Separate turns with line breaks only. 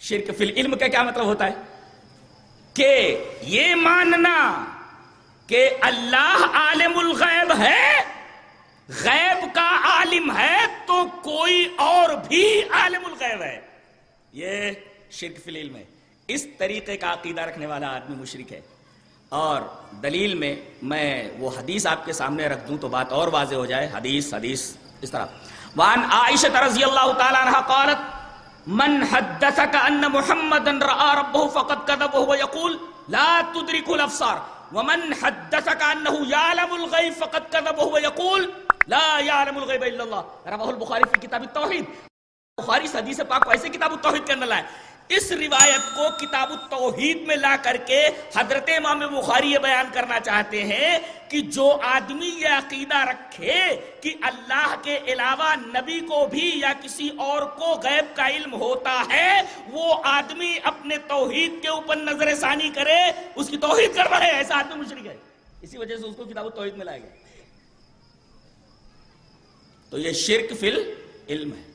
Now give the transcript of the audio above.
شرک فی العلم کا کیا مطلب ہوتا ہے؟ کہ یہ ماننا کہ اللہ عالم الغیب ہے، غیب کا عالم ہے تو کوئی اور بھی عالم الغیب ہے، یہ شرک فی العلم ہے۔ اس طریقے کا عقیدہ رکھنے والا آدمی مشرک ہے۔ اور دلیل میں وہ حدیث آپ کے سامنے رکھ دوں تو بات اور واضح ہو جائے۔ حدیث اس طرح وعن عائشہ رضی اللہ تعالی عنہ قالت من حدثك ان محمدا رأى ربه فقد كذب وهو يقول لا تدرك الابصار ومن حدثك انه يعلم الغيب فقد كذب وهو يقول لا يعلم الغيب الا الله، رواه البخاری فی کتاب التوحید۔ بخاری اس حدیث پاک کو ایسے کتاب التوحید کے اندر لائے، اس روایت کو کتاب التوحید میں لا کر کے حضرت امام بخاری یہ بیان کرنا چاہتے ہیں کہ جو آدمی یہ عقیدہ رکھے کہ اللہ کے علاوہ نبی کو بھی یا کسی اور کو غیب کا علم ہوتا ہے، وہ آدمی اپنے توحید کے اوپر نظر ثانی کرے، اس کی توحید گڑبڑ ہے، ایسا آدمی مشرک ہے۔ اسی وجہ سے اس کو کتاب التوحید میں لایا گیا۔ تو یہ شرک فی العلم ہے۔